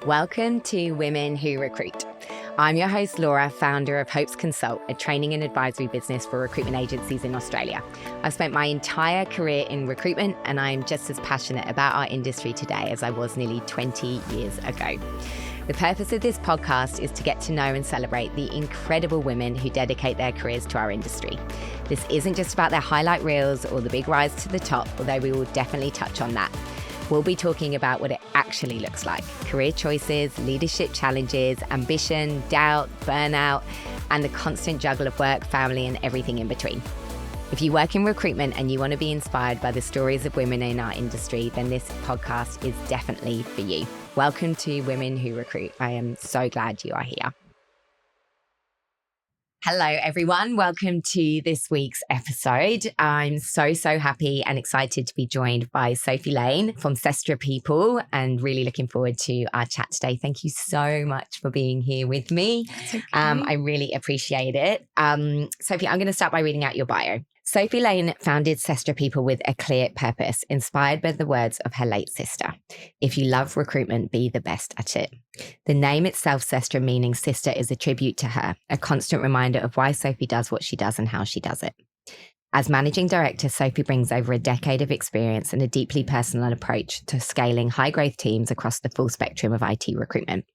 Welcome to Women Who Recruit. I'm your host, Laura, founder of Hopes Consult, a training and advisory business for recruitment agencies in Australia. I've spent my entire career in recruitment, and I'm just as passionate about our industry today as I was nearly 20 years ago. The purpose of this podcast is to get to know and celebrate the incredible women who dedicate their careers to our industry. This isn't just about their highlight reels or the big rise to the top, although we will definitely touch on that. We'll be talking about what it actually looks like: career choices, leadership challenges, ambition, doubt, burnout, and the constant juggle of work, family, and everything in between. If you work in recruitment and you want to be inspired by the stories of women in our industry, then this podcast is definitely for you. Welcome to Women Who Recruit. I am so glad you are here. Hello, everyone. Welcome to this week's episode. I'm so happy and excited to be joined by Sophie Lane from Sestra People, and really looking forward to our chat today. Thank you so much for being here with me. That's okay. I really appreciate it. Sophie, I'm going to start by reading out your bio. Sophie Lane founded Sestra People with a clear purpose, inspired by the words of her late sister: "If you love recruitment, be the best at it." The name itself, Sestra, meaning sister, is a tribute to her, a constant reminder of why Sophie does what she does and how she does it. As managing director, Sophie brings over a decade of experience and a deeply personal approach to scaling high-growth teams across the full spectrum of IT recruitment.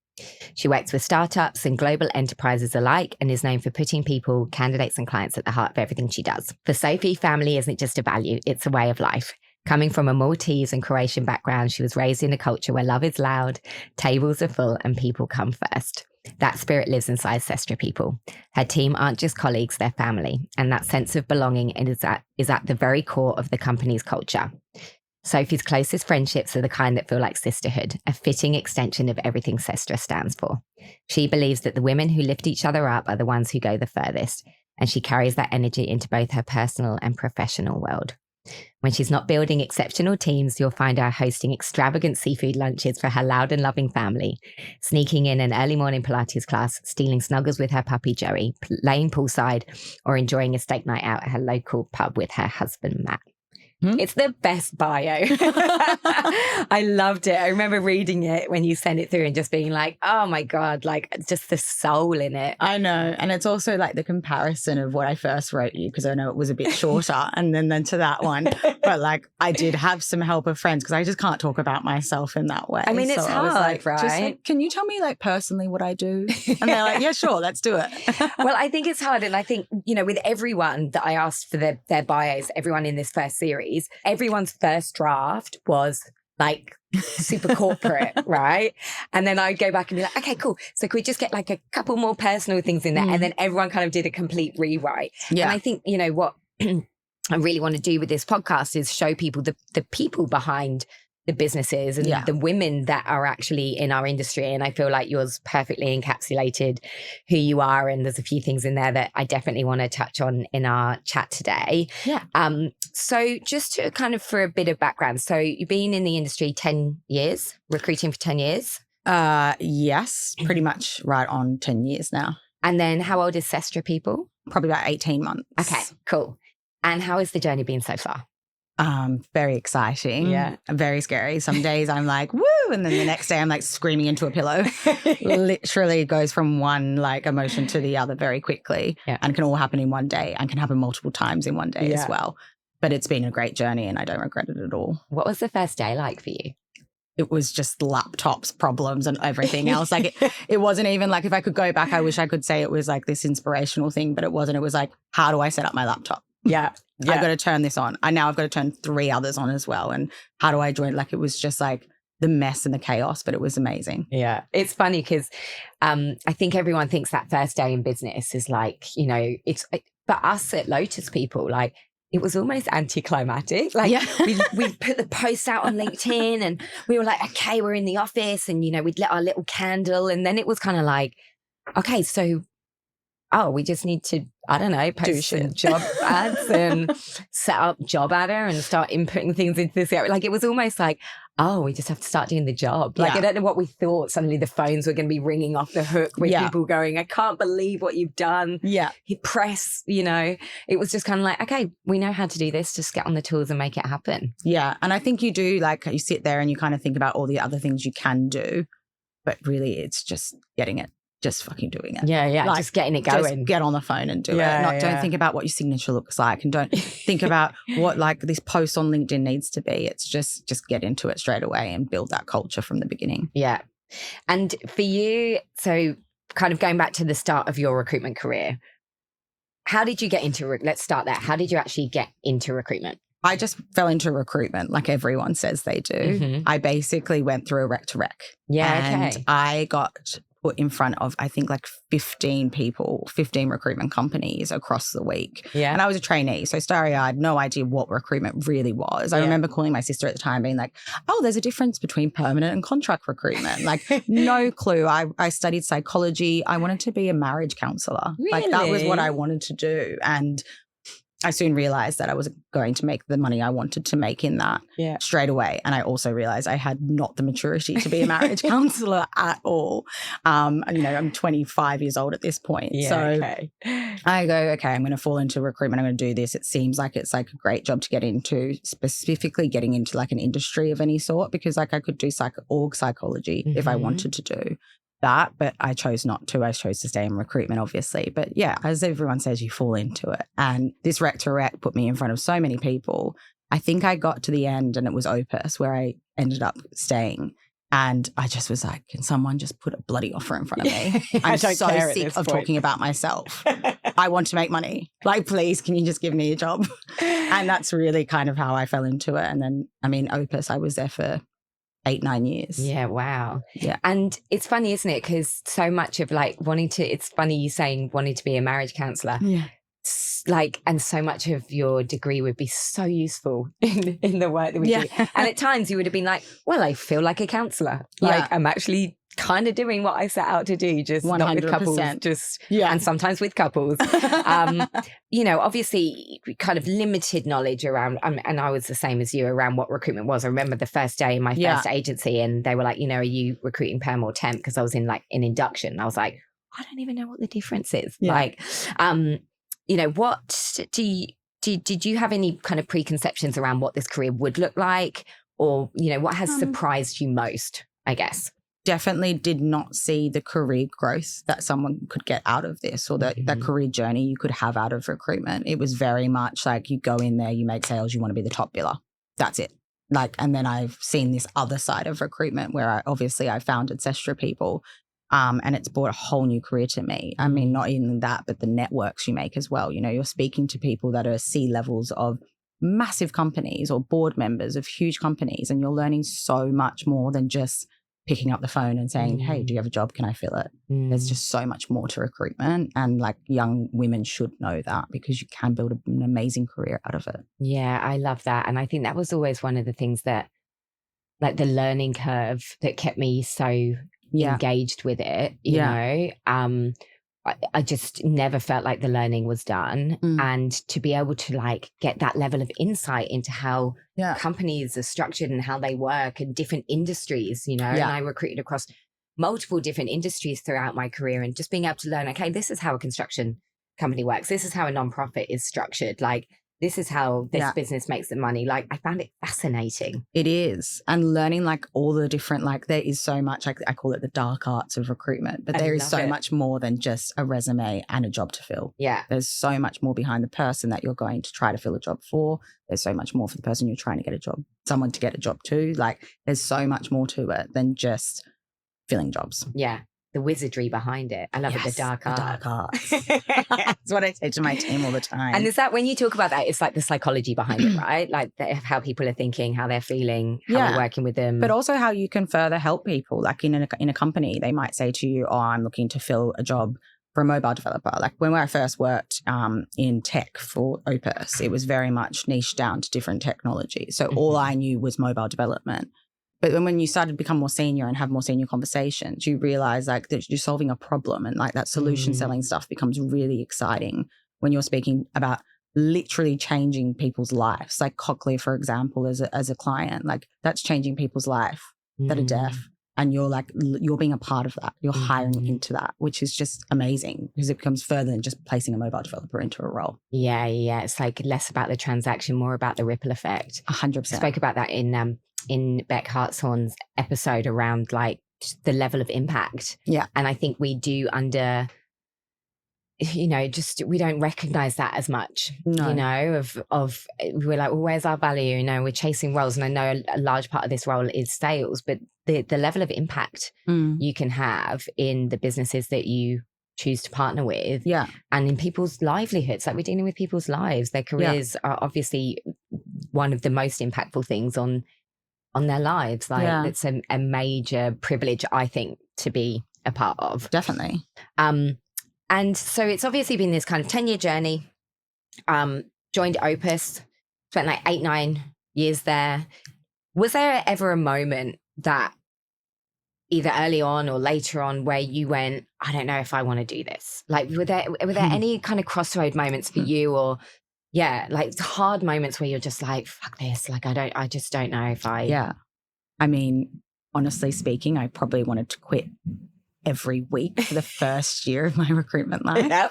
She works with startups and global enterprises alike and is known for putting people, candidates and clients at the heart of everything she does. For Sophie, family isn't just a value, it's a way of life. Coming from a Maltese and Croatian background, she was raised in a culture where love is loud, tables are full, and people come first. That spirit lives inside Sestra People. Her team aren't just colleagues, they're family. And that sense of belonging is at the very core of the company's culture. Sophie's closest friendships are the kind that feel like sisterhood, a fitting extension of everything Sestra stands for. She believes that the women who lift each other up are the ones who go the furthest, and she carries that energy into both her personal and professional world. When she's not building exceptional teams, you'll find her hosting extravagant seafood lunches for her loud and loving family, sneaking in an early morning Pilates class, stealing snuggles with her puppy Joey, laying poolside, or enjoying a steak night out at her local pub with her husband Matt. It's the best bio. I loved it. I remember reading it when you sent it through and just being like, oh my God, like just the soul in it. I know. And it's also like the comparison of what I first wrote you, because I know it was a bit shorter and then to that one. But like I did have some help of friends because I just can't talk about myself in that way. I mean, it's hard, like, right? Just like, can you tell me like personally what I do? And they're like, yeah, sure, let's do it. Well, I think it's hard. And I think, you know, with everyone that I asked for their bios, everyone in this first series, everyone's first draft was like super corporate, right? And then I'd go back and be like, okay, cool. So could we just get like a couple more personal things in there? And then everyone kind of did a complete rewrite. Yeah. And I think, you know, what I really want to do with this podcast is show people the people behind the businesses and the women that are actually in our industry. And I feel like yours perfectly encapsulated who you are. And there's a few things in there that I definitely want to touch on in our chat today. Yeah. So just to kind of for a bit of background. So you've been in the industry 10 years, recruiting for 10 years? Yes, pretty much right on 10 years now. And then how old is Sestra People? Probably about 18 months. Okay, cool. And how has the journey been so far? Very exciting. Yeah. Very scary. Some days I'm like, woo. And then the next day I'm like screaming into a pillow. Literally goes from one like emotion to the other very quickly and can all happen in one day and can happen multiple times in one day as well. But it's been a great journey and I don't regret it at all. What was the first day like for you? It was just laptops, problems and everything else. Like it wasn't even like, if I could go back, I wish I could say it was like this inspirational thing, but it wasn't. It was like, how do I set up my laptop? Yeah. I've got to turn this on. I've got to turn 3 others on as well. And how do I join? Like it was just like the mess and the chaos, but it was amazing. Yeah. It's funny because I think everyone thinks that first day in business is like, you know, it's for us at Lotus People, like it was almost anticlimactic. Like we put the posts out on LinkedIn and we were like, okay, we're in the office and, you know, we'd lit our little candle. And then it was kind of like, okay, so we just need to, I don't know, post some job ads and set up job adder and start inputting things into this area. Like it was almost like, we just have to start doing the job. Like I don't know what we thought. Suddenly the phones were going to be ringing off the hook with people going, I can't believe what you've done. Yeah. Hit press, you know. It was just kind of like, okay, we know how to do this. Just get on the tools and make it happen. Yeah. And I think you do, like you sit there and you kind of think about all the other things you can do. But really it's just just fucking doing it. Yeah. Like, just getting it going. Just get on the phone and do it. Don't think about what your signature looks like, and don't think about what like this post on LinkedIn needs to be. It's just get into it straight away and build that culture from the beginning. Yeah. And for you, so kind of going back to the start of your recruitment career, how did you get into, let's start there. How did you actually get into recruitment? I just fell into recruitment like everyone says they do. Mm-hmm. I basically went through a rec to rec. Yeah, and I got put in front of, I think, like 15 recruitment companies across the week. Yeah. And I was a trainee. So I had no idea what recruitment really was. I remember calling my sister at the time being like, oh, there's a difference between permanent and contract recruitment. Like no clue. I studied psychology. I wanted to be a marriage counselor. Really? Like that was what I wanted to do. And I soon realized that I was going to make the money I wanted to make in that straight away. And I also realized I had not the maturity to be a marriage counselor at all. And, I'm 25 years old at this point. I go, okay, I'm going to fall into recruitment. I'm going to do this. It seems like it's like a great job to get into, specifically getting into like an industry of any sort, because like I could do org psychology if I wanted to do that, but I chose not to. I chose to stay in recruitment, obviously. But yeah, as everyone says, you fall into it. And this rec to rec put me in front of so many people. I think I got to the end and it was Opus where I ended up staying. And I just was like, can someone just put a bloody offer in front of me? I'm so sick of talking about myself. I want to make money. Like, please, can you just give me a job? And that's really kind of how I fell into it. And then, Opus, I was there for 8-9 years. Yeah, wow. Yeah. And it's funny, isn't it? Because so much of like it's funny you saying wanting to be a marriage counsellor. Yeah. Like, and so much of your degree would be so useful in the work that we do. And at times you would have been like, well, I feel like a counsellor. Like I'm actually kind of doing what I set out to do, just 100%. Not with couples, and sometimes with couples. Obviously kind of limited knowledge around, and I was the same as you around what recruitment was. I remember the first day in my first agency and they were like, are you recruiting perm or temp? Because I was in like an induction. I was like, I don't even know what the difference is. Yeah. Like, what did you have any kind of preconceptions around what this career would look like? Or, what has surprised you most, I guess? Definitely did not see the career growth that someone could get out of this, or that career journey you could have out of recruitment. It was very much like you go in there, you make sales, you want to be the top biller. That's it. And then I've seen this other side of recruitment where I founded Sestra People, and it's brought a whole new career to me. I mean, not even that, but the networks you make as well. You're speaking to people that are C-levels of massive companies or board members of huge companies, and you're learning so much more than just picking up the phone and saying, hey, do you have a job? Can I fill it? There's just so much more to recruitment. And like young women should know that, because you can build an amazing career out of it. Yeah, I love that. And I think that was always one of the things that, like the learning curve that kept me so engaged with it, you know. I just never felt like the learning was done. And to be able to like get that level of insight into how companies are structured and how they work in different industries, and I recruited across multiple different industries throughout my career, and just being able to learn, okay, this is how a construction company works. This is how a nonprofit is structured. Like, this is how this business makes the money. Like, I found it fascinating. It is. And learning like all the different, like there is so much, like I call it the dark arts of recruitment, but there is so much more than just a resume and a job to fill. Yeah. There's so much more behind the person that you're going to try to fill a job for. There's so much more for the person you're trying to get a job, someone to get a job to. Like, there's so much more to it than just filling jobs. Yeah. The wizardry behind it. I love it, the dark arts. Dark arts. That's what I say to my team all the time. And is that, when you talk about that, it's like the psychology behind it, right? Like how people are thinking, how they're feeling, how we're working with them. But also how you can further help people. Like in a company, they might say to you, oh, I'm looking to fill a job for a mobile developer. Like when I first worked in tech for Opus, it was very much niche down to different technologies. So all I knew was mobile development. But then when you started to become more senior and have more senior conversations, you realize like that you're solving a problem, and like that solution selling stuff becomes really exciting when you're speaking about literally changing people's lives. Like Cochlear, for example, as a client, like that's changing people's life that are deaf. And you're being a part of that. You're hiring into that, which is just amazing, because it becomes further than just placing a mobile developer into a role. Yeah. It's like less about the transaction, more about the ripple effect. 100%. I spoke about that in Beck Hartshorn's episode around like the level of impact. Yeah. And I think we do we don't recognize that as much, of we're like, well, where's our value? We're chasing roles. And I know a large part of this role is sales, but the level of impact you can have in the businesses that you choose to partner with and in people's livelihoods, like we're dealing with people's lives, their careers are obviously one of the most impactful things on their lives. Like it's a major privilege, I think, to be a part of. Definitely. And so it's obviously been this kind of 10-year journey. Joined Opus, spent like 8-9 years there. Was there ever a moment that either early on or later on where you went, I don't know if I want to do this? Like, were there any kind of crossroad moments for you, or like hard moments where you're just like, fuck this, like I just don't know if I... Yeah. I mean, honestly speaking, I probably wanted to quit every week for the first year of my recruitment life.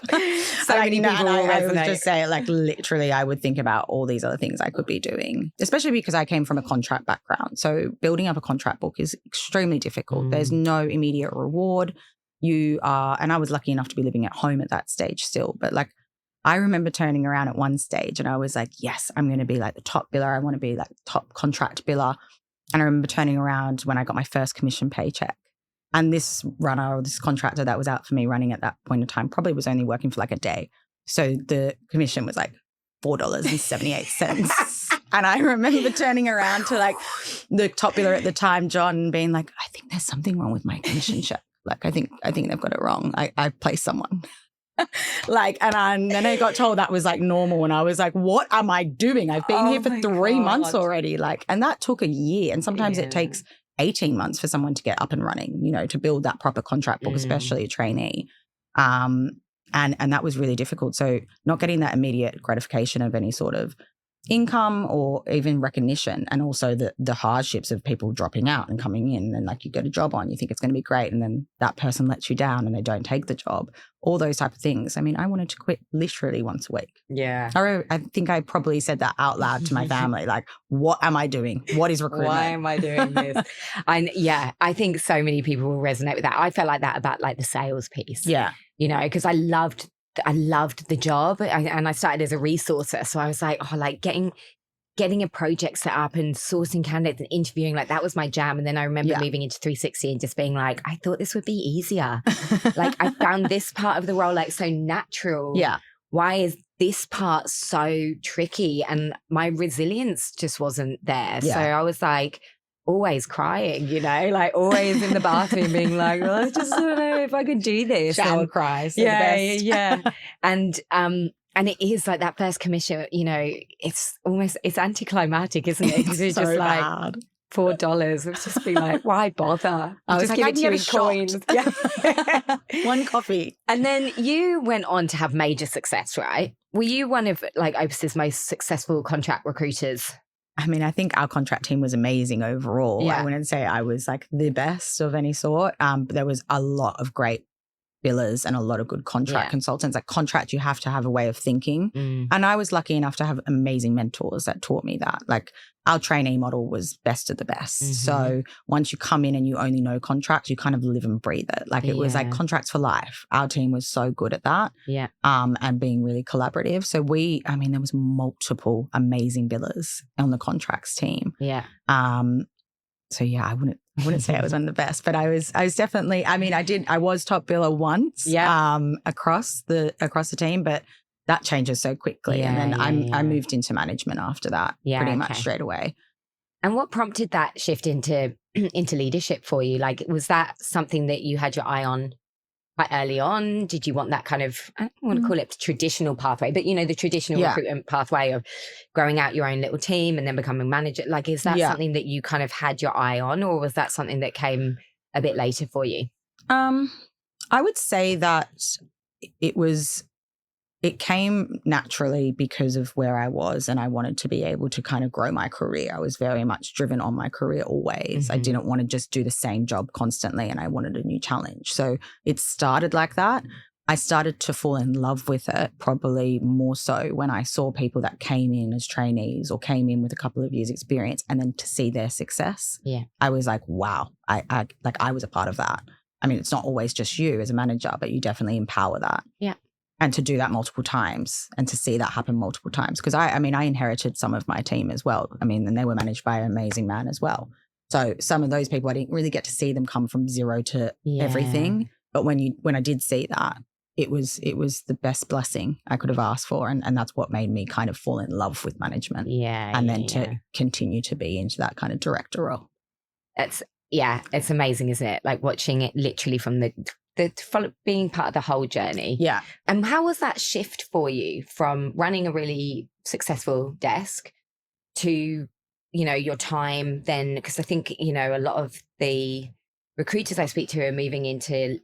So many people will resonate. I would just say, like, literally, I would think about all these other things I could be doing, especially because I came from a contract background. So building up a contract book is extremely difficult. There's no immediate reward. And I was lucky enough to be living at home at that stage still. But like, I remember turning around at one stage and I was like, yes, I'm going to be like the top biller. I want to be like top contract biller. And I remember turning around when I got my first commission paycheck. And this runner or this contractor that was out for me running at that point in time probably was only working for like a day. So the commission was like $4.78. And I remember turning around to like the top biller at the time, John, being like, I think there's something wrong with my commission check. Like, I think they've got it wrong. I placed someone. And then I got told that was like normal. And I was like, what am I doing? I've been here for 3 months already. And that took a year. And sometimes it takes 18 months for someone to get up and running, to build that proper contract book, especially a trainee. And that was really difficult. So not getting that immediate gratification of any sort of income or even recognition, and also the hardships of people dropping out and coming in, and like you get a job on, you think it's going to be great, and then that person lets you down and they don't take the job, all those type of things. I mean, I wanted to quit literally once a week. Yeah. I think I probably said that out loud to my family, like, what am I doing? What is recruitment? Why am I doing this? I think so many people will resonate with that. I felt like that about like the sales piece. Yeah. Because I loved the job, and I started as a resourcer. So I was like, getting a project set up and sourcing candidates and interviewing, like that was my jam. And then I remember moving into 360 and just being like, I thought this would be easier. Like I found this part of the role like so natural. Yeah. Why is this part so tricky? And my resilience just wasn't there. Yeah. So I was like always crying, like always in the bathroom being like, well, I just don't know if I could do this. Shower cries. Yeah. And it is like that first commission, it's anticlimactic, isn't it? Because it's so just like bad. $4. It's just be like, why bother? I was just like, give I it to you in coins. Yeah. One coffee. And then you went on to have major success, right? Were you one of like Opus's most successful contract recruiters? I mean, I think our contract team was amazing overall. Yeah. I wouldn't say I was like the best of any sort, but there was a lot of great billers and a lot of good contract consultants. Like contract, you have to have a way of thinking. And I was lucky enough to have amazing mentors that taught me that. Like our trainee model was best of the best. Mm-hmm. So once you come in and you only know contracts, you kind of live and breathe it. Like it was like contracts for life. Our team was so good at that. Yeah. And being really collaborative. So there was multiple amazing billers on the contracts team. Yeah. So yeah, I wouldn't say I was one of the best, but I was definitely, I was top biller once across the team, but that changes so quickly. And then I moved into management after that pretty much straight away. And what prompted that shift into leadership for you? Like, was that something that you had your eye on quite early on? Did you want that kind of, I don't want to call it traditional pathway, but the traditional recruitment pathway of growing out your own little team and then becoming manager? Like, is that something that you kind of had your eye on, or was that something that came a bit later for you? I would say that it came naturally because of where I was, and I wanted to be able to kind of grow my career. I was very much driven on my career always. Mm-hmm. I didn't want to just do the same job constantly, and I wanted a new challenge. So it started like that. I started to fall in love with it probably more so when I saw people that came in as trainees or came in with a couple of years experience, and then to see their success. Yeah. I was like, wow, I was a part of that. I mean, it's not always just you as a manager, but you definitely empower that. Yeah. And to do that multiple times and to see that happen multiple times. Because I inherited some of my team as well. I mean, and they were managed by an amazing man as well. So some of those people, I didn't really get to see them come from zero to everything. But when I did see that, it was the best blessing I could have asked for. And that's what made me kind of fall in love with management. Yeah. And then to continue to be into that kind of director role. It's amazing, isn't it? Like watching it literally from the being part of the whole journey. Yeah. And how was that shift for you from running a really successful desk to, your time then? Because I think, a lot of the recruiters I speak to are moving into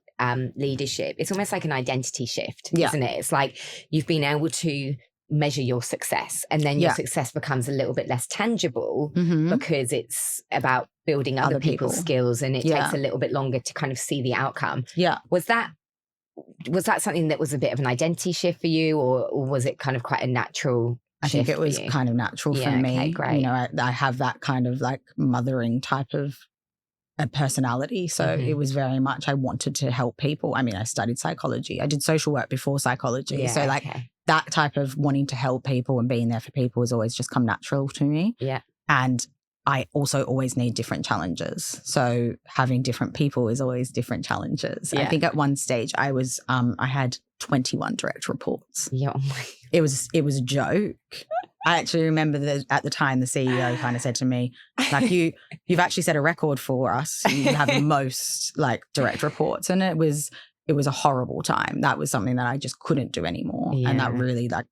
leadership. It's almost like an identity shift, isn't it? It's like you've been able to measure your success, and then your success becomes a little bit less tangible because it's about building other people's skills, and it takes a little bit longer to kind of see the outcome. Yeah. Was that something that was a bit of an identity shift for you, or was it kind of quite a natural I think it was kind of natural for me. Okay, great. I have that kind of like mothering type of a personality. So it was very much, I wanted to help people. I mean, I studied psychology. I did social work before psychology. Yeah, so like that type of wanting to help people and being there for people has always just come natural to me. Yeah. And I also always need different challenges. So having different people is always different challenges. Yeah. I think at one stage I was, I had 21 direct reports. Yeah. It was a joke. I actually remember that at the time the CEO kind of said to me, like, you've actually set a record for us. You have the most like direct reports. And it was a horrible time. That was something that I just couldn't do anymore. Yeah. And that really like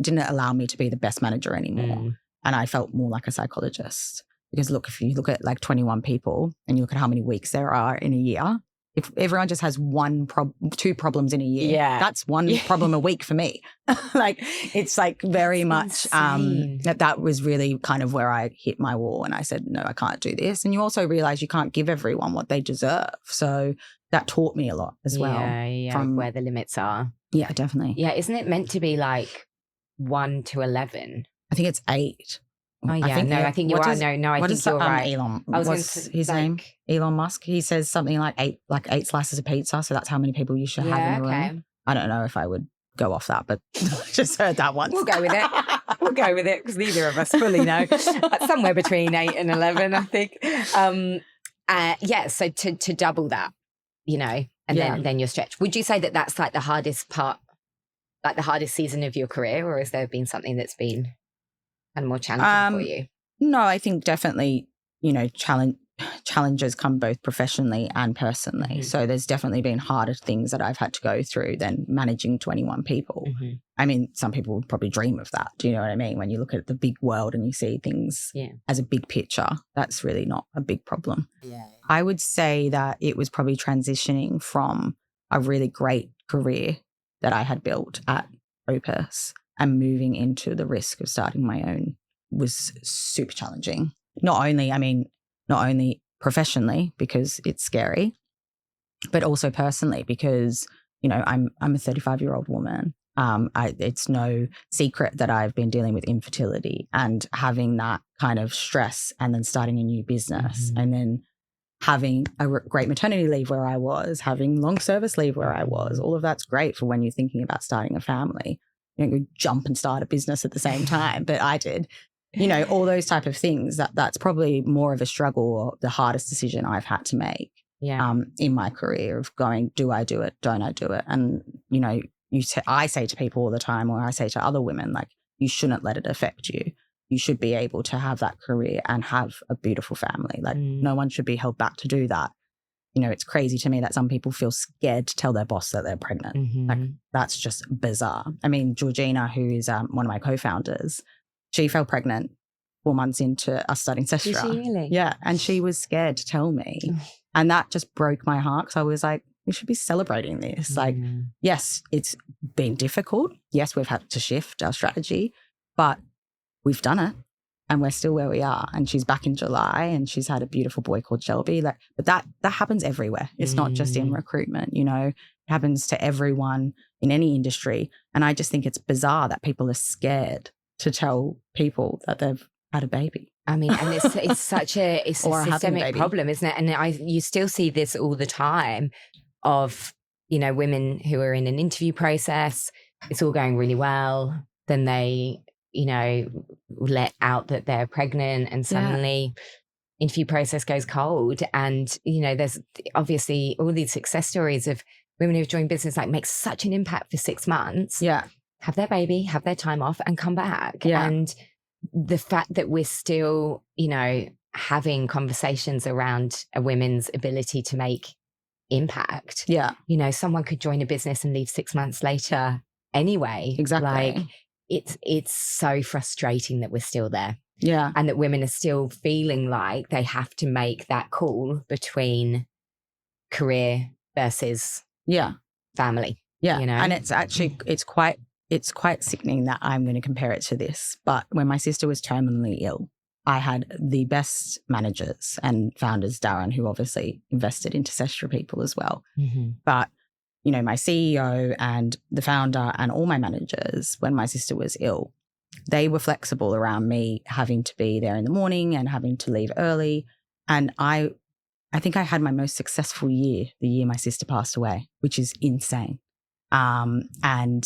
didn't allow me to be the best manager anymore. And I felt more like a psychologist. Because look, if you look at like 21 people and you look at how many weeks there are in a year, if everyone just has two problems in a year, that's one problem a week for me. Like it's like very much that was really kind of where I hit my wall, and I said, no, I can't do this. And you also realize you can't give everyone what they deserve. So that taught me a lot as well. From where the limits are. Yeah, definitely. Yeah, isn't it meant to be like 1 to 11? I think it's 8. Oh yeah, I think you're right. I think you're right. Elon, what's his name? Elon Musk. He says something like 8 slices of pizza. So that's how many people you should have in a room. I don't know if I would go off that, but I just heard that once. We'll go with it because neither of us fully know. Somewhere between 8 and 11, I think. So to double that, and then you're stretched. Would you say that that's like the hardest part, like the hardest season of your career, or has there been something that's been and more challenging for you? No, I think definitely, challenges come both professionally and personally. So there's definitely been harder things that I've had to go through than managing 21 people. I mean, some people would probably dream of that. Do you know what I mean? When you look at the big world and you see things as a big picture, that's really not a big problem. Yeah. I would say that it was probably transitioning from a really great career that I had built at Opus and moving into the risk of starting my own was super challenging. Not only professionally because it's scary, but also personally because, I'm a 35-year-old woman. It's no secret that I've been dealing with infertility and having that kind of stress and then starting a new business and then having a great maternity leave where I was, having long service leave where I was. All of that's great for when you're thinking about starting a family. You don't go jump and start a business at the same time, but I did. All those type of things, that's probably more of a struggle or the hardest decision I've had to make in my career of going, do I do it? Don't I do it? And, I say to people all the time, or I say to other women, like, you shouldn't let it affect you. You should be able to have that career and have a beautiful family. Like no one should be held back to do that. It's crazy to me that some people feel scared to tell their boss that they're pregnant. Like that's just bizarre. I mean, Georgina, who is one of my co-founders, she fell pregnant 4 months into us starting Sestra. Did she really? Yeah. And she was scared to tell me. And that just broke my heart. So I was like, we should be celebrating this. Like, yes, it's been difficult. Yes, we've had to shift our strategy, but we've done it. And we're still where we are. And she's back in July and she's had a beautiful boy called Shelby. But that happens everywhere. It's not just in recruitment, happens to everyone in any industry. And I just think it's bizarre that people are scared to tell people that they've had a baby. I mean, and it's such a systemic problem, isn't it? And you still see this all the time of, you know, women who are in an interview process, it's all going really well. Then they, you know, let out that they're pregnant and suddenly interview process goes cold. And, you know, there's obviously all these success stories of women who've joined business, like make such an impact for 6 months. Yeah. Have their baby, have their time off and come back. Yeah. And the fact that we're still, you know, having conversations around a woman's ability to make impact. Yeah. You know, someone could join a business and leave 6 months later anyway. Exactly. Like it's so frustrating that we're still there. Yeah. And that women are still feeling like they have to make that call between career versus family. Yeah. You know? And it's actually, it's quite sickening that I'm going to compare it to this. But when my sister was terminally ill, I had the best managers and founders, Darren, who obviously invested into Sestra people as well. Mm-hmm. But, you know, my CEO and the founder and all my managers, when my sister was ill, they were flexible around me having to be there in the morning and having to leave early. And I think I had my most successful year, the year my sister passed away, which is insane. And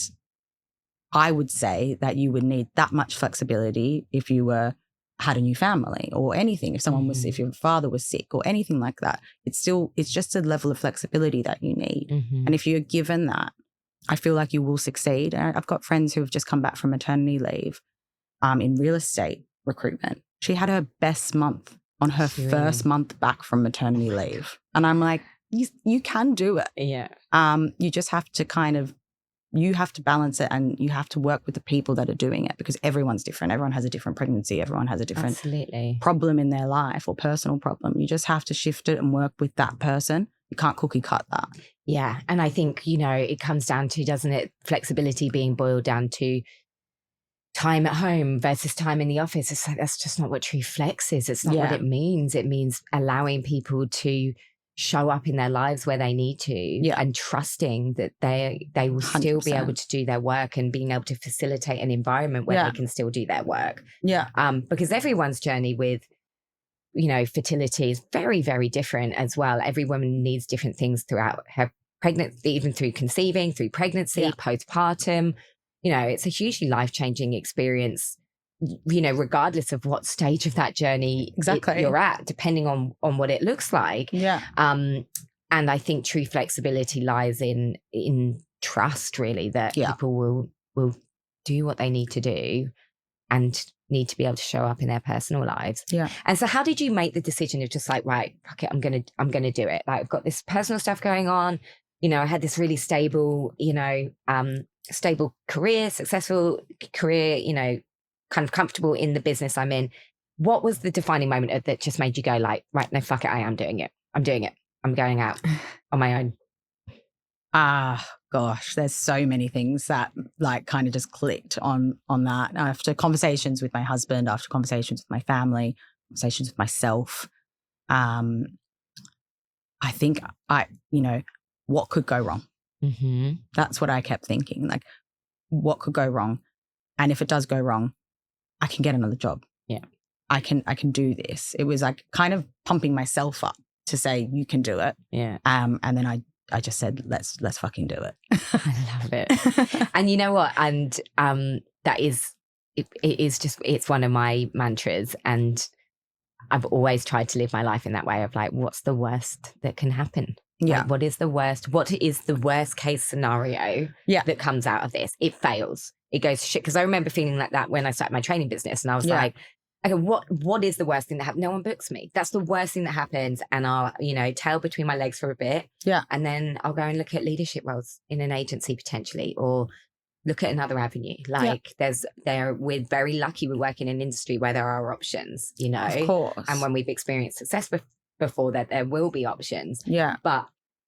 I would say that you would need that much flexibility if you had a new family or anything. If someone was, if your father was sick or anything like that, it's just a level of flexibility that you need. Mm-hmm. And if you're given that, I feel like you will succeed. And I've got friends who have just come back from maternity leave in real estate recruitment. She had her best month on her first month back from maternity leave. And I'm like, you can do it. Yeah. You just have to you have to balance it and you have to work with the people that are doing it because everyone's different. Everyone has a different pregnancy. Everyone has a different problem in their life or personal problem. You just have to shift it and work with that person. You can't cookie cut that. Yeah. And I think, you know, it comes down to, doesn't it, flexibility being boiled down to time at home versus time in the office. It's like, that's just not what true flex is. It's not what it means. It means allowing people to show up in their lives where they need to and trusting that they will 100%. Still be able to do their work and being able to facilitate an environment where they can still do their work. Yeah. Because everyone's journey with, you know, fertility is very, very different as well. Every woman needs different things throughout her pregnancy, even through conceiving, through pregnancy, postpartum. You know, it's a hugely life-changing experience, you know, regardless of what stage of that journey you're at, depending on what it looks like. Yeah. And I think true flexibility lies in trust, really, that people will do what they need to do and need to be able to show up in their personal lives. Yeah. And so how did you make the decision of just like, right, fuck it, I'm gonna do it. Like, I've got this personal stuff going on. You know, I had this really stable, you know, stable career, successful career, you know, kind of comfortable in the business I'm in. What was the defining moment that just made you go like, right, no, fuck it, I am doing it. I'm doing it. I'm going out on my own. Gosh, there's so many things that like kind of just clicked on that. After conversations with my husband, after conversations with my family, conversations with myself, I think you know, what could go wrong? Mm-hmm. That's what I kept thinking. Like, what could go wrong? And if it does go wrong, I can get another job. Yeah. I can do this. It was like kind of pumping myself up to say, you can do it. Yeah. And then I just said, let's fucking do it. I love it. And you know what? And that is, it is just, it's one of my mantras. And I've always tried to live my life in that way of like, what's the worst that can happen? Yeah. Like, what is the worst case scenario that comes out of this? It fails. It goes to shit. Because I remember feeling like that when I started my training business. And I was like, okay, what is the worst thing that happens? No one books me. That's the worst thing that happens. And I'll, you know, tail between my legs for a bit. Yeah. And then I'll go and look at leadership roles in an agency potentially, or look at another avenue. Like we're very lucky we work in an industry where there are options, you know. Of course. And when we've experienced success before that, there will be options. Yeah. But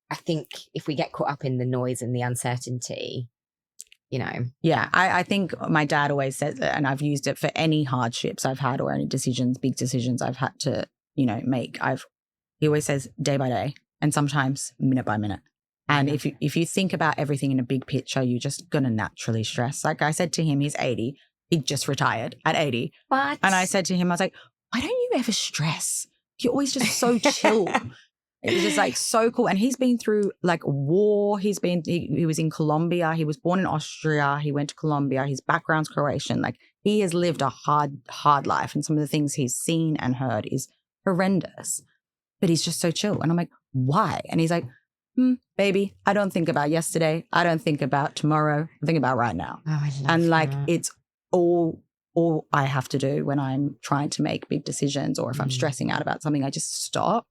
I think if we get caught up in the noise and the uncertainty, you know. Yeah, I think my dad always says that, and I've used it for any hardships I've had or any big decisions I've had to, you know, make. He always says day by day and sometimes minute by minute. And if you think about everything in a big picture, you're just going to naturally stress. Like I said to him, he's 80. He just retired at 80. What? And I said to him, I was like, why don't you ever stress? You're always just so chill. It was just like so cool. And he's been through like war. He was in Colombia. He was born in Austria. He went to Colombia. His background's Croatian. Like he has lived a hard life. And some of the things he's seen and heard is horrendous. But he's just so chill. And I'm like, why? And he's like, baby, I don't think about yesterday. I don't think about tomorrow. I think about right now. Oh, I love and like that. it's all I have to do when I'm trying to make big decisions, or if I'm stressing out about something, I just stop.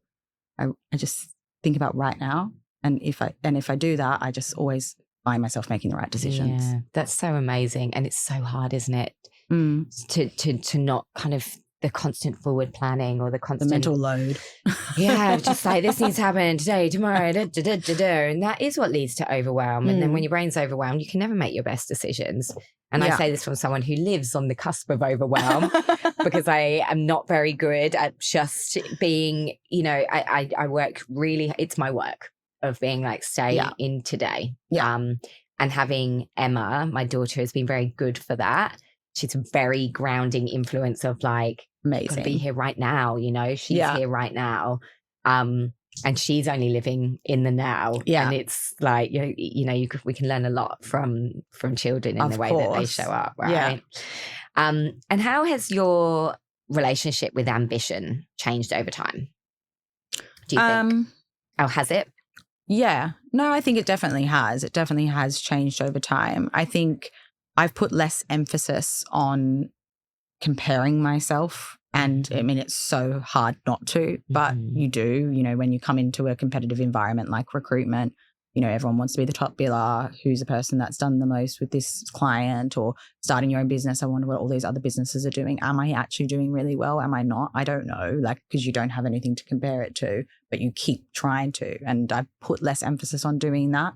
I just think about right now. And if I do that, I just always find myself making the right decisions. Yeah, that's so amazing. And it's so hard, isn't it? To not kind of the constant forward planning or the constant mental load. Yeah, just like this needs to happen today, tomorrow, and that is what leads to overwhelm. And then when your brain's overwhelmed, you can never make your best decisions. And I say this from someone who lives on the cusp of overwhelm because I am not very good at just being, I work really, it's my work of being like, stay in today. And having Emma, my daughter, has been very good for that. She's a very grounding influence of like, amazing, be here right now, she's here right now. And she's only living in the now. And it's like, we can learn a lot from children in the way that they show up, right? And how has your relationship with ambition changed over time? Do you think? Has it? Yeah. No, I think it definitely has. It definitely has changed over time. I think I've put less emphasis on comparing myself. And I mean, it's so hard not to, but you do, when you come into a competitive environment like recruitment, everyone wants to be the top biller, who's the person that's done the most with this client, or starting your own business. I wonder what all these other businesses are doing. Am I actually doing really well? Am I not? I don't know, because you don't have anything to compare it to, but you keep trying to. And I've put less emphasis on doing that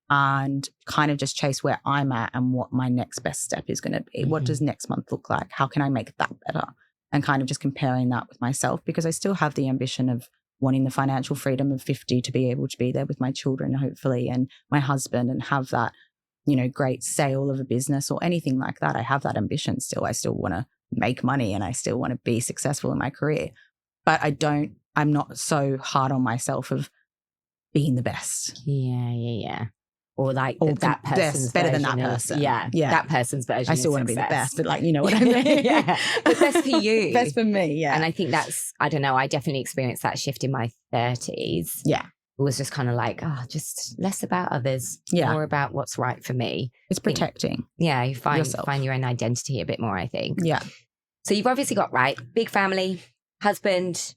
and kind of just chase where I'm at and what my next best step is going to be. What does next month look like? How can I make that better? And kind of just comparing that with myself, because I still have the ambition of wanting the financial freedom of 50 to be able to be there with my children, hopefully, and my husband, and have that, great sale of a business or anything like that. I have that ambition still. I still want to make money and I still want to be successful in my career. But I'm not so hard on myself of being the best. Yeah. Or like that person's better than that person. Yeah. That person's version. I still want to be the best, but you know what I mean? But best for you. Best for me, yeah. And I think that's, I don't know, I definitely experienced that shift in my 30s. Yeah. It was just kind of like, just less about others, more about what's right for me. It's protecting. You find yourself. Find your own identity a bit more, I think. Yeah. So you've obviously got, big family, husband,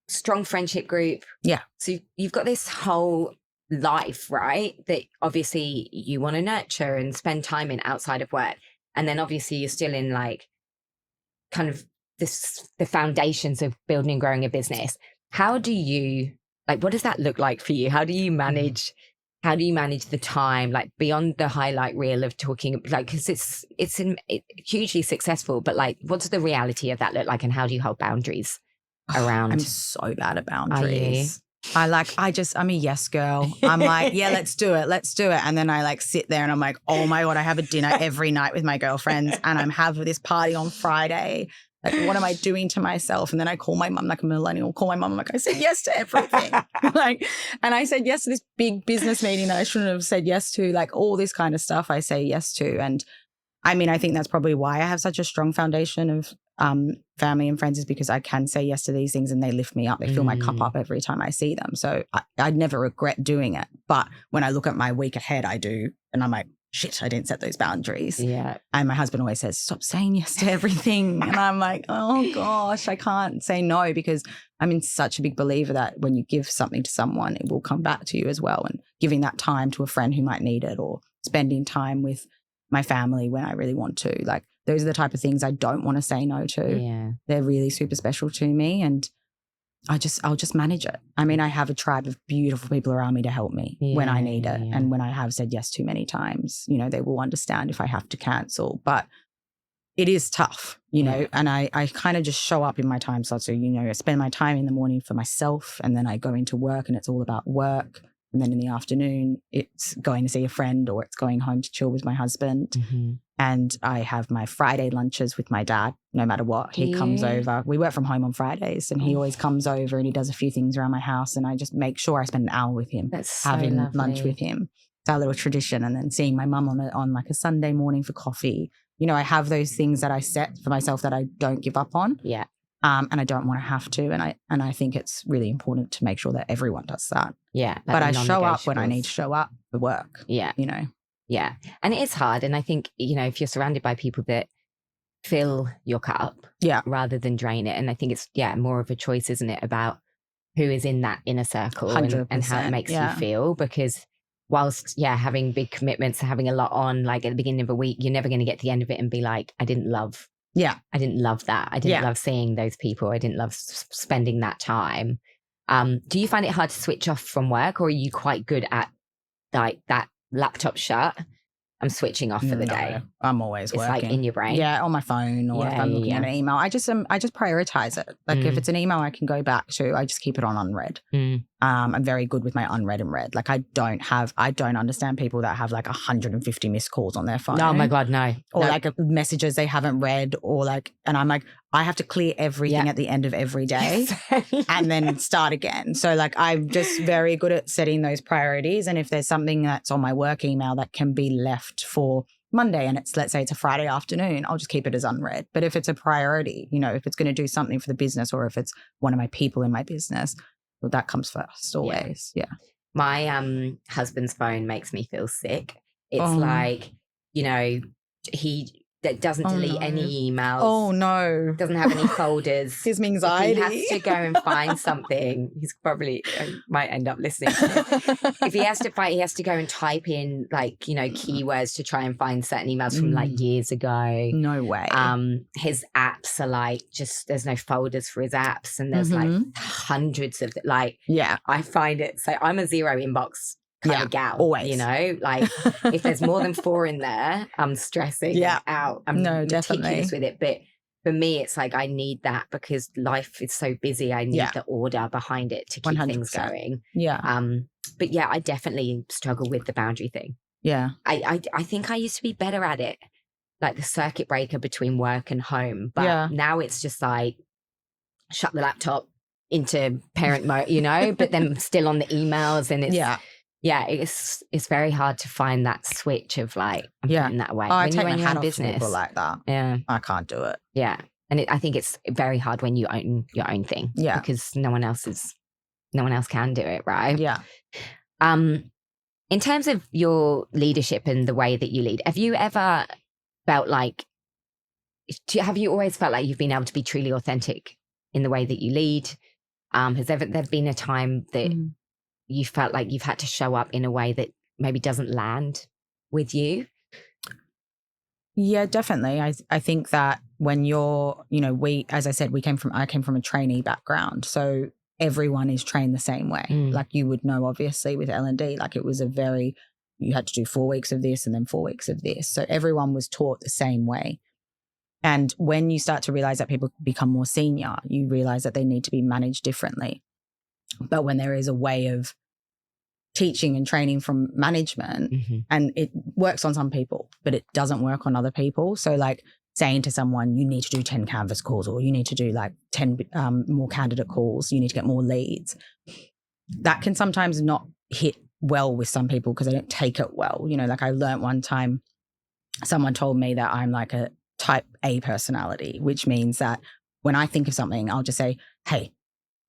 strong friendship group. Yeah. So you've got this whole life, right, that obviously you want to nurture and spend time in outside of work. And then obviously you're still in like kind of the foundations of building and growing a business. How do you, what does that look like for you? How do you manage the time, like beyond the highlight reel of talking, because it's hugely successful, but what does the reality of that look like, and how do you hold boundaries around? I'm so bad at boundaries. I'm a yes girl. I'm like, let's do it. And then I sit there and I'm like, oh my God, I have a dinner every night with my girlfriends and I'm having this party on Friday. What am I doing to myself? And then I call my mum, like a millennial, I'm like, I said yes to everything. And I said yes to this big business meeting that I shouldn't have said yes to, all this kind of stuff I say yes to. And I mean, I think that's probably why I have such a strong foundation of family and friends, is because I can say yes to these things and they lift me up. They fill my cup up every time I see them. So I'd never regret doing it. But when I look at my week ahead, I do. And I'm like, shit, I didn't set those boundaries. Yeah. And my husband always says, stop saying yes to everything. And I'm like, oh gosh, I can't say no, because I'm in such a big believer that when you give something to someone, it will come back to you as well. And giving that time to a friend who might need it, or spending time with my family when I really want to. Those are the type of things I don't want to say no to. Yeah. They're really super special to me, and I'll just manage it. I mean, I have a tribe of beautiful people around me to help me when I need it. And when I have said yes too many times, they will understand if I have to cancel. But it is tough, and I kind of just show up in my time slot. So, I spend my time in the morning for myself, and then I go into work and it's all about work. And then in the afternoon, it's going to see a friend or it's going home to chill with my husband. And I have my Friday lunches with my dad, no matter what. He comes over. We work from home on Fridays and he always comes over and he does a few things around my house and I just make sure I spend an hour with him. That's so having lovely. lunch with him. It's our little tradition. And then seeing my mum on like a Sunday morning for coffee. You know, I have those things that I set for myself that I don't give up on. Yeah. And I don't want to have to. And I think it's really important to make sure that everyone does that. Yeah. But I show up when I need to show up for work. Yeah. You know. Yeah. And it is hard. And I think, you know, if you're surrounded by people that fill your cup rather than drain it. And I think it's, more of a choice, isn't it, about who is in that inner circle and how it makes you feel. Because whilst, having big commitments, having a lot on, like at the beginning of a week, you're never going to get to the end of it and be like, I didn't love that. I didn't love seeing those people. I didn't love spending that time. Do you find it hard to switch off from work, or are you quite good at like that laptop shut? I'm switching off for the day. I'm always working. It's like in your brain. Yeah, on my phone or if I'm looking at an email. I just prioritize it. Like if it's an email I can go back to, I just keep it on unread. I'm very good with my unread and read. Like I don't understand people that have like 150 missed calls on their phone. Oh my God, no. Or like messages they haven't read or like, and I'm like, I have to clear everything at the end of every day and then start again. So like I'm just very good at setting those priorities. And if there's something that's on my work email that can be left for Monday and let's say it's a Friday afternoon, I'll just keep it as unread. But if it's a priority, you know, if it's going to do something for the business or if it's one of my people in my business, well, that comes first always. Yeah. My husband's phone makes me feel sick. It's like, you know, he doesn't delete any emails. Oh no. Doesn't have any folders. Gives me anxiety. If he has to go and find something. He's probably might end up listening to this. If he has to find, he has to go and type in like, you know, keywords to try and find certain emails from like years ago. No way. His apps are like just there's no folders for his apps and there's like hundreds of like I find it so I'm a zero inbox kind of gal, always. You know, like if there's more than 4 in there, I'm stressing out. I'm meticulous with it. But for me, it's like I need that because life is so busy. I need the order behind it to keep 100%. Things going. Yeah. But I definitely struggle with the boundary thing. Yeah. I think I used to be better at it, like the circuit breaker between work and home. But now it's just like shut the laptop into parent mode, you know, but then still on the emails and it's it's very hard to find that switch of like I'm putting that away. I take my hand off people like that. Yeah, I can't do it. Yeah, and I think it's very hard when you own your own thing. Yeah, because no one else can do it, right? Yeah. In terms of your leadership and the way that you lead, have you ever felt like? Have you always felt like you've been able to be truly authentic in the way that you lead? Has there been a time that you felt like you've had to show up in a way that maybe doesn't land with you? Yeah, definitely. I think that when you're, you know, as I said, I came from a trainee background. So everyone is trained the same way. Like you would know, obviously, with L&D, like it was you had to do 4 weeks of this and then 4 weeks of this. So everyone was taught the same way. And when you start to realize that people become more senior, you realize that they need to be managed differently. But when there is a way of teaching and training from management and it works on some people, but it doesn't work on other people. So like saying to someone, you need to do 10 canvas calls or you need to do like 10 more candidate calls, you need to get more leads. That can sometimes not hit well with some people because they don't take it well. You know, like I learned one time, someone told me that I'm like a type A personality, which means that when I think of something, I'll just say, hey,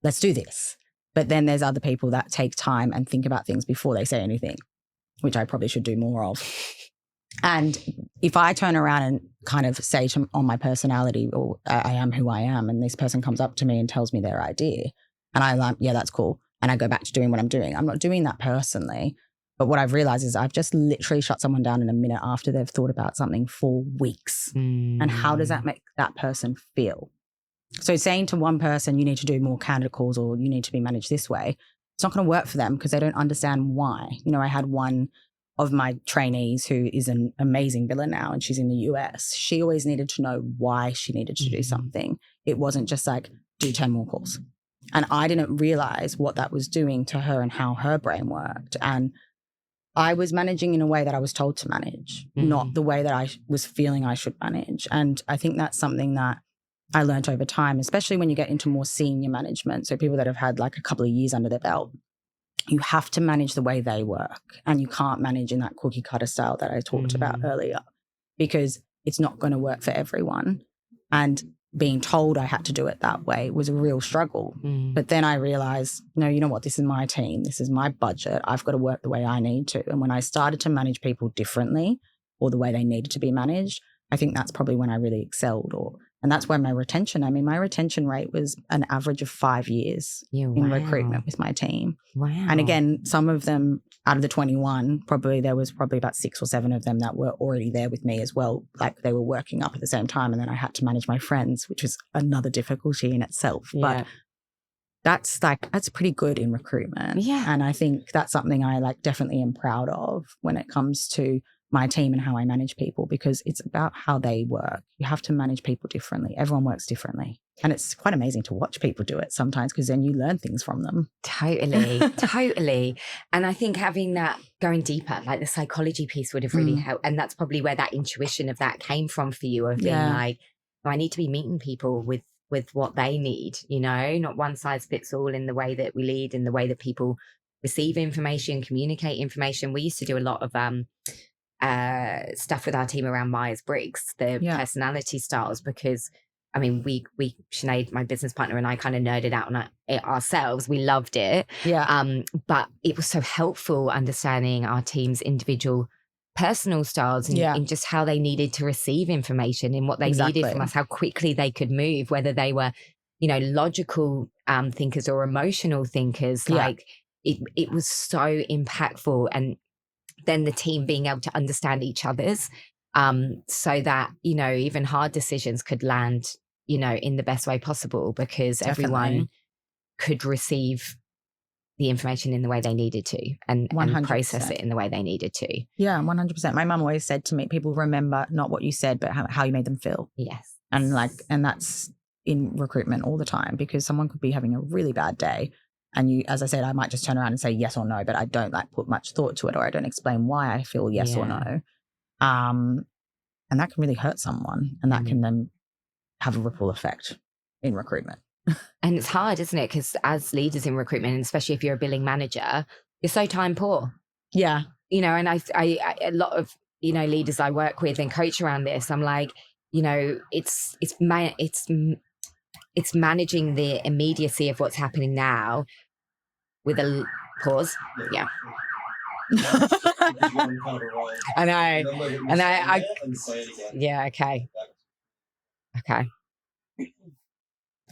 let's do this. But then there's other people that take time and think about things before they say anything, which I probably should do more of. And if I turn around and kind of say on my personality, or I am who I am, and this person comes up to me and tells me their idea, and I'm like, yeah, that's cool. And I go back to doing what I'm doing. I'm not doing that personally. But what I've realized is I've just literally shut someone down in a minute after they've thought about something for weeks. And how does that make that person feel? So saying to one person, you need to do more candidate calls or you need to be managed this way, it's not going to work for them because they don't understand why. You know, I had one of my trainees who is an amazing biller now and she's in the US. She always needed to know why she needed to do something. It wasn't just like, do 10 more calls. And I didn't realize what that was doing to her and how her brain worked. And I was managing in a way that I was told to manage, not the way that I was feeling I should manage. And I think that's something that I learned over time, especially when you get into more senior management. So people that have had like a couple of years under their belt, you have to manage the way they work, and you can't manage in that cookie cutter style that I talked about earlier, because it's not going to work for everyone. And being told I had to do it that way was a real struggle. But then I realized, no, you know what? This is my team. This is my budget. I've got to work the way I need to. And when I started to manage people differently, or the way they needed to be managed, I think that's probably when I really excelled. And that's where my retention rate was an average of 5 years in recruitment with my team. Wow. And again, some of them out of the 21, there was about 6 or 7 of them that were already there with me as well. Like they were working up at the same time. And then I had to manage my friends, which was another difficulty in itself. Yeah. But that's pretty good in recruitment. Yeah. And I think that's something I definitely am proud of when it comes to my team and how I manage people, because it's about how they work. You have to manage people differently. Everyone works differently. And it's quite amazing to watch people do it sometimes, because then you learn things from them. Totally. And I think having that going deeper, like the psychology piece would have really helped. And that's probably where that intuition of that came from for you, of being like, I need to be meeting people with what they need, not one size fits all in the way that we lead, in the way that people receive information, communicate information. We used to do a lot of stuff with our team around Myers-Briggs, the personality styles, because we Sinead, my business partner, and I kind of nerded out on it ourselves. We loved it. But it was so helpful understanding our team's individual personal styles and in just how they needed to receive information, and what they needed from us, how quickly they could move, whether they were, logical thinkers or emotional thinkers. Like it was so impactful. And then the team being able to understand each other's, so that, even hard decisions could land, in the best way possible, because everyone could receive the information in the way they needed to, and process it in the way they needed to. Yeah, 100%. My mum always said to me, people remember not what you said, but how you made them feel. Yes. And that's in recruitment all the time, because someone could be having a really bad day. And you, as I said, I might just turn around and say yes or no, but I don't put much thought to it, or I don't explain why I feel yes or no. And that can really hurt someone, and that can then have a ripple effect in recruitment. And it's hard, isn't it? Because as leaders in recruitment, and especially if you're a billing manager, you're so time poor. Yeah. And I a lot of, leaders I work with and coach around this, I'm like, it's managing the immediacy of what's happening now with a pause. Yeah. I know. And I yeah, okay.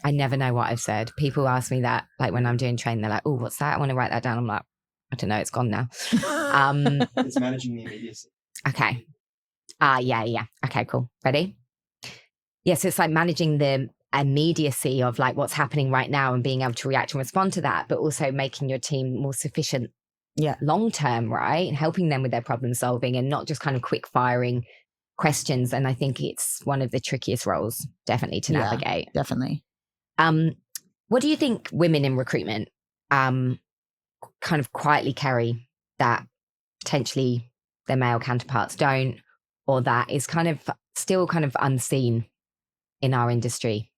I never know what I've said. People ask me that, like when I'm doing training, they're like, oh, what's that? I want to write that down. I'm like, I don't know, it's gone now. It's managing the immediacy. Okay. Yeah. Okay, cool. Ready? Yes, it's like managing the immediacy of like what's happening right now and being able to react and respond to that, but also making your team more sufficient long term, right? And helping them with their problem solving, and not just kind of quick firing questions. And I think it's one of the trickiest roles, definitely, to navigate. Definitely. What do you think women in recruitment kind of quietly carry that potentially their male counterparts don't, or that is kind of still kind of unseen in our industry?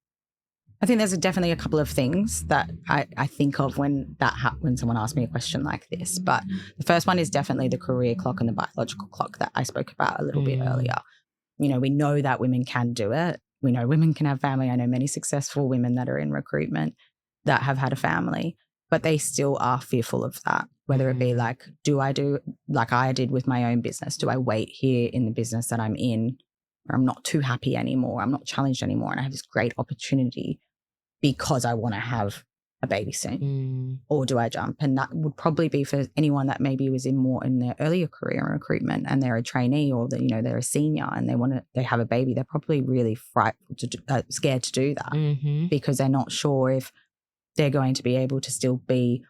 I think there's definitely a couple of things that I think of when someone asks me a question like this. But the first one is definitely the career clock and the biological clock that I spoke about a little bit earlier. We know that women can do it. We know women can have family. I know many successful women that are in recruitment that have had a family, but they still are fearful of that. Whether it be like, do I do like I did with my own business? Do I wait here in the business that I'm in, where I'm not too happy anymore, I'm not challenged anymore, and I have this great opportunity because I want to have a baby soon? Or do I jump? And that would probably be for anyone that maybe was more in their earlier career in recruitment, and they're a trainee, or they're a senior and they have a baby. They're probably really scared to do that, because they're not sure if they're going to be able to still be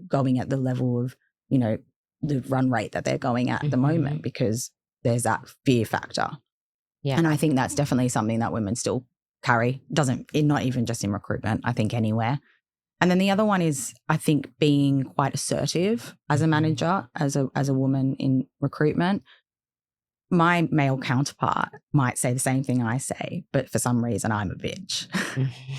going at the level of, the run rate that they're going at the moment, because there's that fear factor. Yeah. And I think that's definitely something that women still carry. Not even just in recruitment, I think anywhere. And then the other one is, I think, being quite assertive as a manager, as a woman in recruitment. My male counterpart might say the same thing I say, but for some reason I'm a bitch,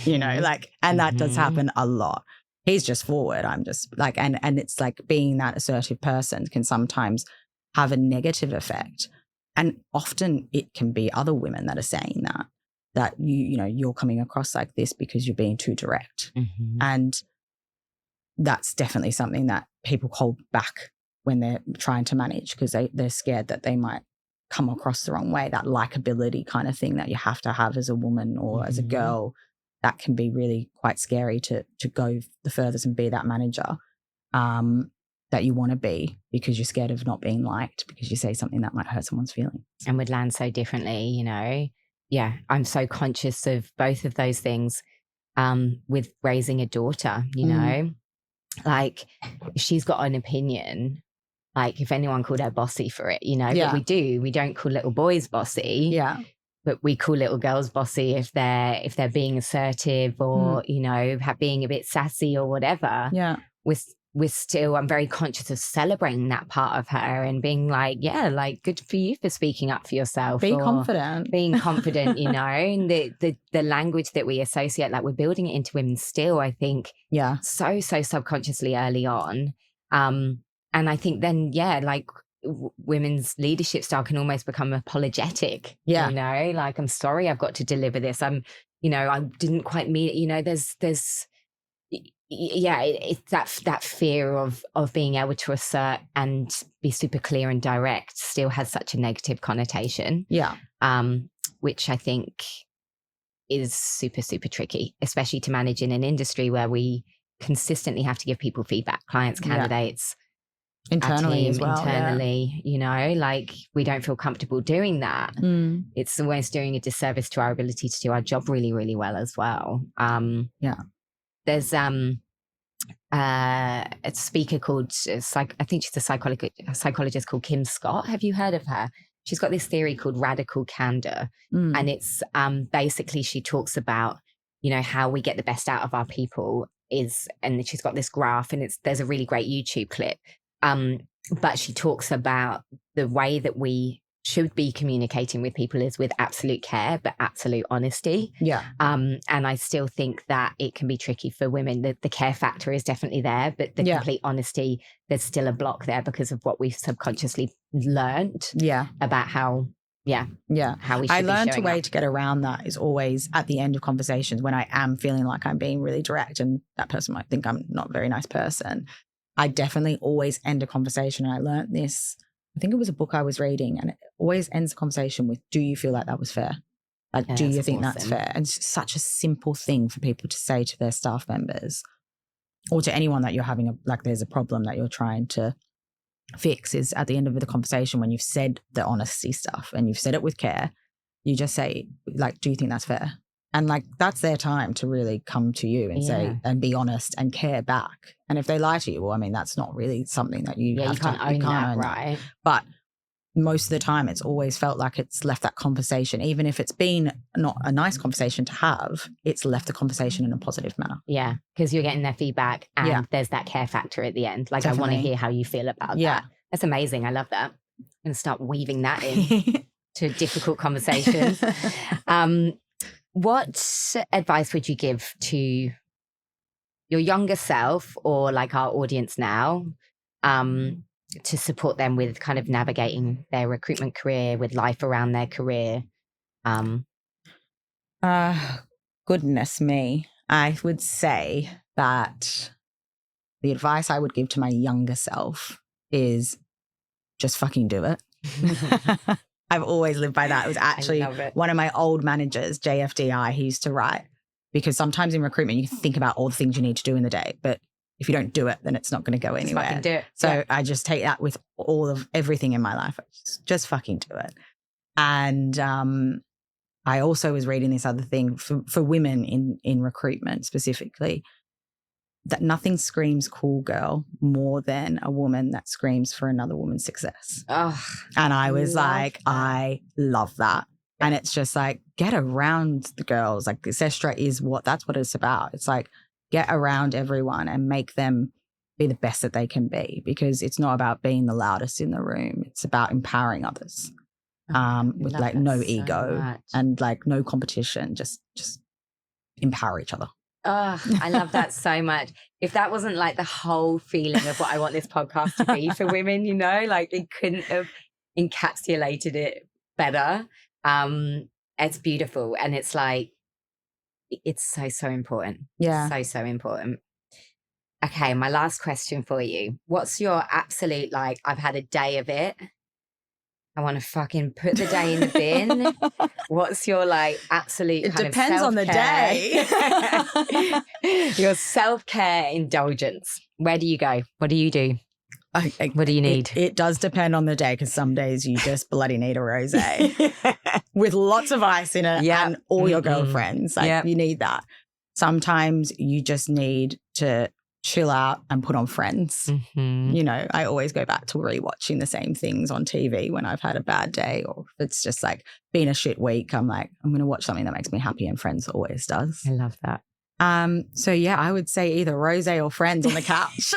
you know, like, and that does happen a lot. He's just forward. I'm just like, and it's like being that assertive person can sometimes have a negative effect. And often it can be other women that are saying that you know, you're coming across like this because you're being too direct. And that's definitely something that people hold back when they're trying to manage, because they're scared that they might come across the wrong way. That likability kind of thing that you have to have as a woman or as a girl, that can be really quite scary to go the furthest and be that manager that you want to be, because you're scared of not being liked because you say something that might hurt someone's feelings. And would land so differently, you know. Yeah, I'm so conscious of both of those things with raising a daughter, you know. Like, she's got an opinion. Like, if anyone called her bossy for it, you know, but we don't call little boys bossy. Yeah. But we call little girls bossy if they're being assertive or, you know, being a bit sassy or whatever. Yeah. We're still, I'm very conscious of celebrating that part of her and being like, yeah, like, good for you for speaking up for yourself. Be confident. Being confident, you know, and the language that we associate, like, we're building it into women still, I think. Yeah. So subconsciously early on. And I think then, like, women's leadership style can almost become apologetic. Yeah. You know, like, I'm sorry I've got to deliver this. You know, I didn't quite mean it. You know, there's it's that fear of being able to assert and be super clear and direct still has such a negative connotation. Yeah. Which I think is super, super tricky, especially to manage in an industry where we consistently have to give people feedback, clients, candidates. Internally team, as well. Internally, you know, like, we don't feel comfortable doing that. It's almost doing a disservice to our ability to do our job really, really well as well. There's a speaker called, I think she's a psychologist called Kim Scott. Have you heard of her? She's got this theory called radical candor. And it's basically, she talks about, you know, how we get the best out of our people and she's got this graph, and there's a really great YouTube clip. But she talks about the way that we should be communicating with people is with absolute care, but absolute honesty. Yeah. And I still think that it can be tricky for women. The care factor is definitely there, but the complete honesty, there's still a block there because of what we've subconsciously learned about how we should I learned a way up. to get around that is always at the end of conversations when I am feeling like I'm being really direct and that person might think I'm not a very nice person. I definitely always end a conversation. And I learned this, I think it was a book I was reading, and it always ends the conversation with, do you feel like that was fair? Like, do you think that's fair? And it's such a simple thing for people to say to their staff members or to anyone that you're having there's a problem that you're trying to fix, is at the end of the conversation when you've said the honesty stuff and you've said it with care, you just say, like, do you think that's fair? And like, that's their time to really come to you and say, and be honest and care back. And if they lie to you, well, I mean, that's not really something that you have you can't own that, right? But most of the time, it's always felt like it's left that conversation, even if it's been not a nice conversation to have, it's left the conversation in a positive manner. Yeah, because you're getting their feedback and there's that care factor at the end. Like, definitely. I want to hear how you feel about that. That's amazing. I love that. I'm going to start weaving that in to difficult conversations. What advice would you give to your younger self or like our audience now to support them with kind of navigating their recruitment career, with life around their career? Goodness me. I would say that the advice I would give to my younger self is just fucking do it. I've always lived by that. It was actually one of my old managers, JFDI, he used to write, because sometimes in recruitment, you can think about all the things you need to do in the day, but if you don't do it, then it's not going to go anywhere. Fucking do it. So I just take that with all of everything in my life. Just fucking do it. And I also was reading this other thing for women in recruitment specifically, that nothing screams cool girl more than a woman that screams for another woman's success. Oh, and I was like, I love that. And it's just like, get around the girls. Like, Sestra is that's what it's about. It's like, get around everyone and make them be the best that they can be, because it's not about being the loudest in the room. It's about empowering others with like no ego and like no competition. Just empower each other. Oh, I love that so much. If that wasn't like the whole feeling of what I want this podcast to be for women, you know, like it couldn't have encapsulated it better. It's beautiful. And it's like, it's so important. Yeah. So important. Okay, my last question for you. What's your absolute, like, I've had a day of it, I want to fucking put the day in the bin? What's your, like, absolute it kind depends of on the day. Your self-care indulgence. Where do you go? What do you do? What do you need? It does depend on the day, because some days you just bloody need a rosé with lots of ice in it and all your girlfriends. Like you need that. Sometimes you just need to chill out and put on Friends. You know, I always go back to rewatching the same things on TV when I've had a bad day, or if it's just like been a shit week. I'm like, I'm going to watch something that makes me happy, and Friends always does. I love that. So yeah, I would say either rosé or Friends on the couch.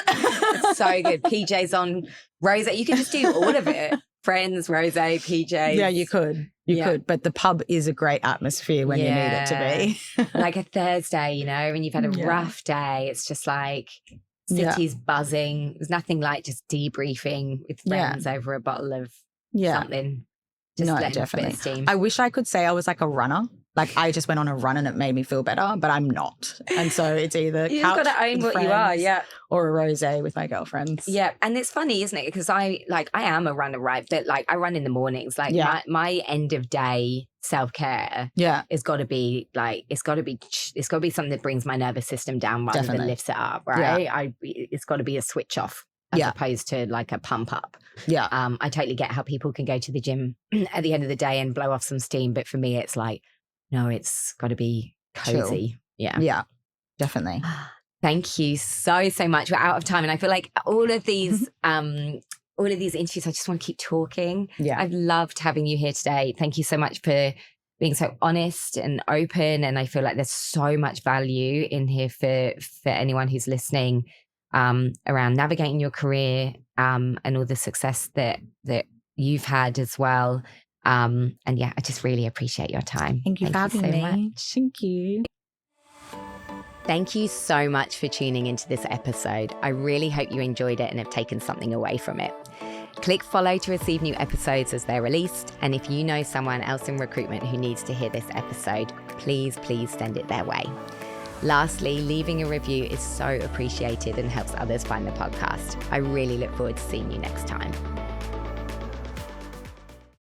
It's so good. PJs on rosé. You can just do all of it. Friends, rosé, PJs. Yeah, you could. You could. But the pub is a great atmosphere when you need it to be. Like a Thursday, you know, when you've had a rough day. It's just like city's buzzing. There's nothing like just debriefing with friends over a bottle of something. Just definitely. A bit of steam. I wish I could say I was like a runner. Like I just went on a run and it made me feel better, but I'm not. And so it's either You've couch got to own with what you are, or a rosé with my girlfriends. Yeah, and it's funny, isn't it? Because I am a runner, right? But like I run in the mornings. Like my end of day self-care has got to be like it's got to be something that brings my nervous system down rather than lifts it up, right? It's got to be a switch off as opposed to like a pump up. Yeah. I totally get how people can go to the gym at the end of the day and blow off some steam, but for me it's like, no, it's got to be cozy. Chill. Yeah, definitely. Thank you so much. We're out of time, and I feel like all of these interviews, I just want to keep talking. Yeah, I've loved having you here today. Thank you so much for being so honest and open, and I feel like there's so much value in here for anyone who's listening around navigating your career and all the success that you've had as well. And yeah, I just really appreciate your time. Thank you for having me. Much. Thank you. Thank you so much for tuning into this episode. I really hope you enjoyed it and have taken something away from it. Click follow to receive new episodes as they're released. And if you know someone else in recruitment who needs to hear this episode, please send it their way. Lastly, leaving a review is so appreciated and helps others find the podcast. I really look forward to seeing you next time.